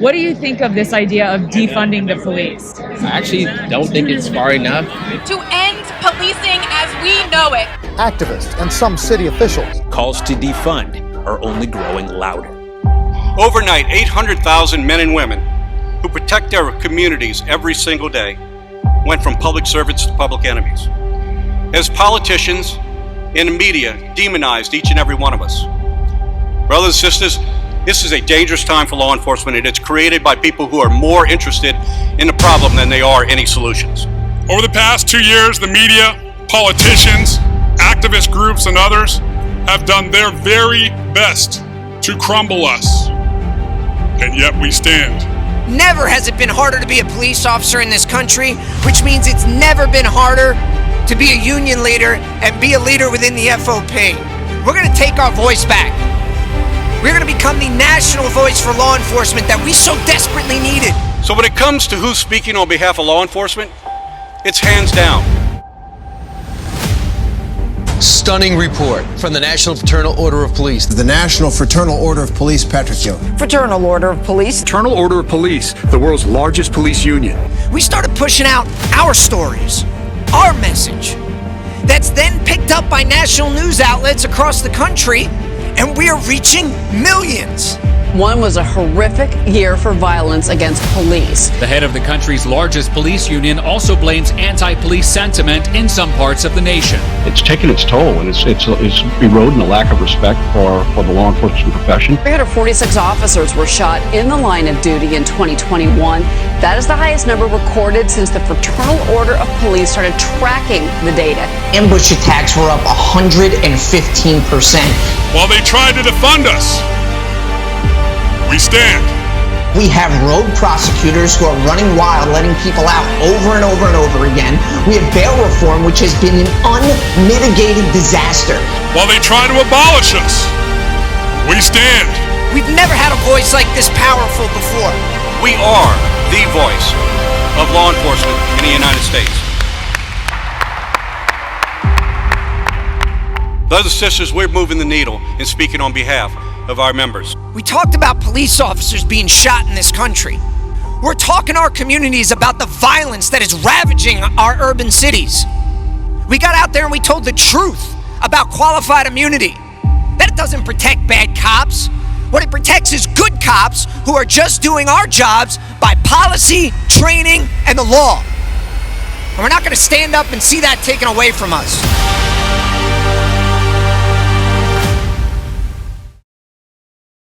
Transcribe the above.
What do you think of this idea of defunding the police? I actually don't think it's far enough. To end policing as we know it. Activists and some city officials. Calls to defund are only growing louder. Overnight, 800,000 men and women who protect their communities every single day went from public servants to public enemies. As politicians and the media demonized each and every one of us. Brothers and sisters, this is a dangerous time for law enforcement, and it's created by people who are more interested in the problem than they are any solutions. Over the past 2 years, the media, politicians, activist groups, and others have done their very best to crumble us, and yet we stand. Never has it been harder to be a police officer in this country, which means it's never been harder to be a union leader and be a leader within the FOP. We're going to take our voice back. We're going to become the national voice for law enforcement that we so desperately needed. So when it comes to who's speaking on behalf of law enforcement, it's hands down. Stunning report from the National Fraternal Order of Police. The National Fraternal Order of Police, Patrick Young. Fraternal Order of Police. Fraternal Order of Police, the world's largest police union. We started pushing out our stories, our message. That's then picked up by national news outlets across the country, and we are reaching millions. One was a horrific year for violence against police. The head of the country's largest police union also blames anti-police sentiment in some parts of the nation. It's taken its toll, and it's eroding a lack of respect for the law enforcement profession. 346 officers were shot in the line of duty in 2021. That is the highest number recorded since the Fraternal Order of Police started tracking the data. Ambush attacks were up 115%. While they tried to defund us, we stand. We have rogue prosecutors who are running wild, letting people out over and over and over again. We have bail reform, which has been an unmitigated disaster. While they try to abolish us, we stand. We've never had a voice like this powerful before. We are the voice of law enforcement in the United States. Brothers and sisters, we're moving the needle and speaking on behalf of our members. We talked about police officers being shot in this country. We're talking to our communities about the violence that is ravaging our urban cities. We got out there and we told the truth about qualified immunity. That it doesn't protect bad cops. What it protects is good cops who are just doing our jobs by policy, training, and the law. And we're not going to stand up and see that taken away from us.